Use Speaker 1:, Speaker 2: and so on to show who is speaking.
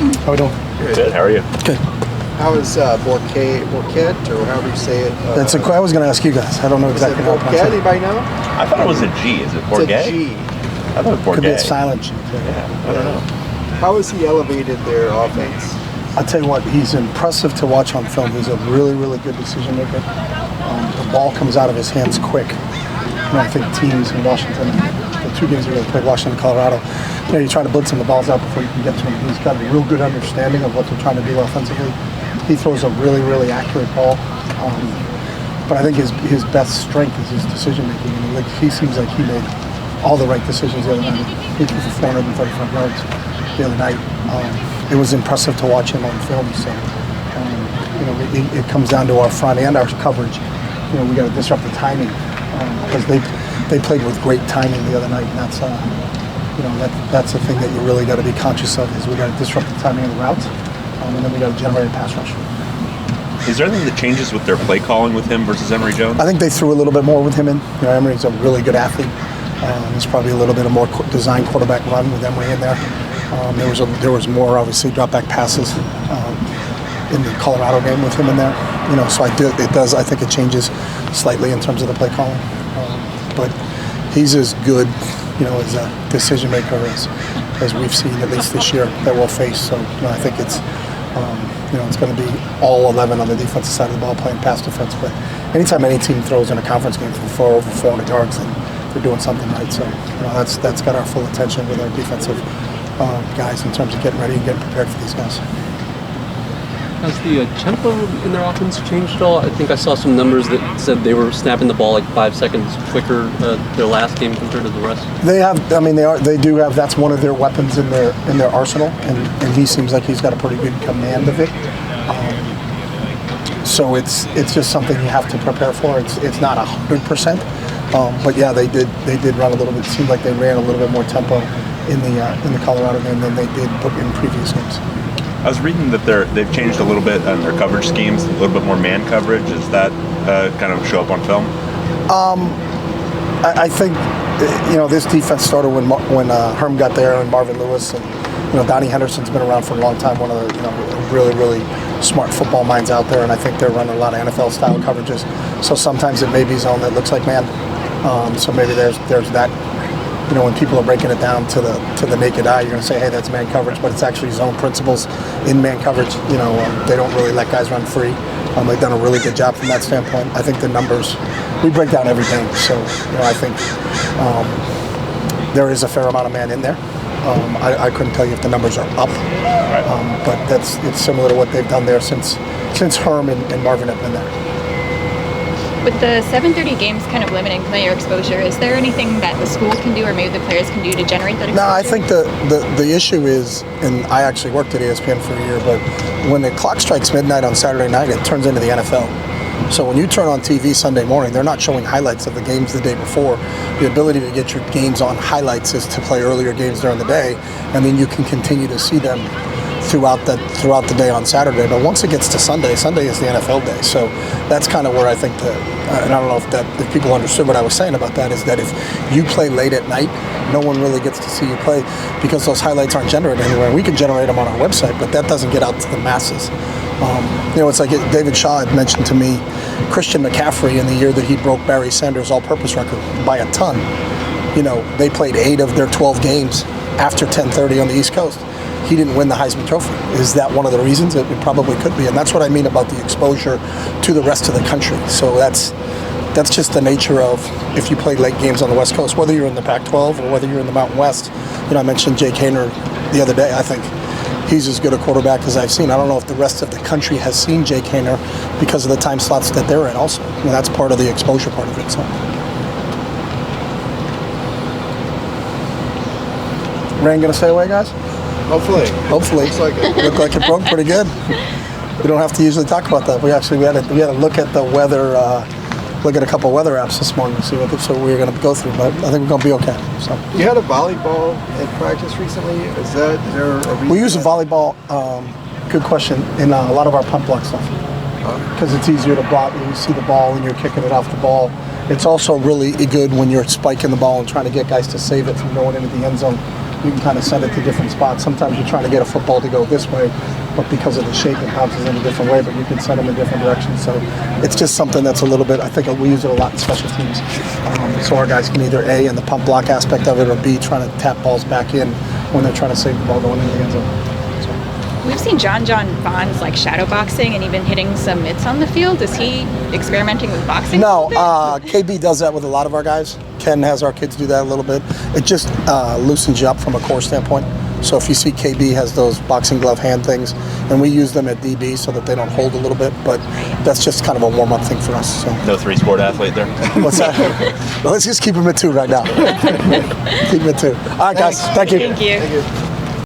Speaker 1: How we doing?
Speaker 2: Good. How are you?
Speaker 1: Good.
Speaker 3: How is Borquet, or however you say it?
Speaker 1: I was going to ask you guys. I don't know exactly how to pronounce it.
Speaker 3: Anybody know?
Speaker 2: I thought it was a G. Is it Borquet?
Speaker 3: It's a G.
Speaker 2: I thought it was Borquet.
Speaker 1: Could be a silent G.
Speaker 2: Yeah, I don't know.
Speaker 3: How has he elevated their offense?
Speaker 1: I'll tell you what, he's impressive to watch on film. He's a really, really good decision maker. The ball comes out of his hands quick. I think teams in Washington, the two games he really played, Washington and Colorado, you try to blitz him the balls out before you can get to him. He's got a real good understanding of what they're trying to do offensively. He throws a really, really accurate ball. But I think his best strength is his decision making. And he seems like he made all the right decisions the other night. He threw for 435 yards the other night. It was impressive to watch him on film. So, it comes down to our front and our coverage. We got to disrupt the timing because they played with great timing the other night, and that's the thing that you really got to be conscious of is we got to disrupt the timing of the routes, and then we got to generate a pass rush.
Speaker 2: Is there anything that changes with their play calling with him versus Emory Jones?
Speaker 1: I think they threw a little bit more with him in. Emory's a really good athlete. There's probably a little bit of more design quarterback run with Emory in there. There was more obviously drop back passes in the Colorado game with him in there. So I think it changes slightly in terms of the play calling. But he's as good, as a decision maker as we've seen at least this year that we'll face. So I think it's going to be all 11 on the defensive side of the ball playing pass defense. But anytime any team throws in a conference game for over 400 yards, then they're doing something right. So that's got our full attention with our defensive guys in terms of getting ready and getting prepared for these guys.
Speaker 4: Has the tempo in their offense changed at all? I think I saw some numbers that said they were snapping the ball like 5 seconds quicker their last game compared to the rest.
Speaker 1: They do have. That's one of their weapons in their arsenal, and he seems like he's got a pretty good command of it. So it's just something you have to prepare for. It's not 100%, but yeah, they did run a little bit. It seemed like they ran a little bit more tempo in the Colorado game than they did in previous games.
Speaker 2: I was reading that they've changed a little bit on their coverage schemes, a little bit more man coverage. Does that kind of show up on film?
Speaker 1: I think this defense started when Herm got there and Marvin Lewis and Donnie Henderson's been around for a long time. One of the really, really smart football minds out there, and I think they're running a lot of NFL style coverages. So sometimes it may be zone that looks like man. So maybe there's that. When people are breaking it down to the naked eye, you're going to say, hey, that's man coverage, but it's actually zone principles in man coverage. They don't really let guys run free. They've done a really good job from that standpoint. I think the numbers, we break down every game, so I think there is a fair amount of man in there. I couldn't tell you if the numbers are up, but it's similar to what they've done there since Herm and Marvin have been there.
Speaker 5: With the 7:30 games kind of limiting player exposure, is there anything that the school can do or maybe the players can do to generate that exposure?
Speaker 1: No, I think the issue is, and I actually worked at ESPN for a year, but when the clock strikes midnight on Saturday night, it turns into the NFL. So when you turn on TV Sunday morning, they're not showing highlights of the games the day before. The ability to get your games on highlights is to play earlier games during the day, and then you can continue to see them throughout the day on Saturday. But once it gets to Sunday is the NFL day. So that's kind of where I think and I don't know if people understood what I was saying about that, is that if you play late at night, no one really gets to see you play because those highlights aren't generated anywhere. We can generate them on our website, but that doesn't get out to the masses. It's like David Shaw had mentioned to me, Christian McCaffrey in the year that he broke Barry Sanders' all-purpose record by a ton. They played 8 of their 12 games after 10:30 on the East Coast. He didn't win the Heisman Trophy. Is that one of the reasons? It probably could be, and that's what I mean about the exposure to the rest of the country. So that's just the nature of if you play late games on the West Coast, whether you're in the Pac-12 or whether you're in the Mountain West. I mentioned Jake Haener the other day. I think he's as good a quarterback as I've seen. I don't know if the rest of the country has seen Jake Haener because of the time slots that they're in also. That's part of the exposure part of it. So. Rain gonna stay away, guys?
Speaker 3: Hopefully.
Speaker 1: Looks like it. Looked like it broke pretty good. We don't have to usually talk about that. We had to look at the weather, look at a couple weather apps this morning to see what we're going to go through. But I think we're going to be okay. So
Speaker 3: you had a volleyball at practice recently. Is there a reason?
Speaker 1: We use a volleyball. Good question. In a lot of our punt block stuff, because it's easier to block when you see the ball and you're kicking it off the ball. It's also really good when you're spiking the ball and trying to get guys to save it from going into the end zone you can kind of set it to different spots. Sometimes you're trying to get a football to go this way, but because of the shape, it bounces in a different way, but you can set them in different directions. So it's just something that's a little bit, I think we use it a lot in special teams. So our guys can either A, in the pump block aspect of it, or B, trying to tap balls back in when they're trying to save the ball going into the end zone.
Speaker 5: We've seen John Bonds like shadow boxing and even hitting some mitts on the field. Is he experimenting with boxing?
Speaker 1: No, KB does that with a lot of our guys. Ken has our kids do that a little bit. It just loosens you up from a core standpoint. So if you see KB has those boxing glove hand things, and we use them at DB so that they don't hold a little bit, but that's just kind of a warm-up thing for us. So.
Speaker 2: No three-sport athlete there?
Speaker 1: What's that? Well, let's just keep him at 2 right now. Keep him at 2. All right, guys. Thank you.
Speaker 5: Thank you.
Speaker 3: Thank you.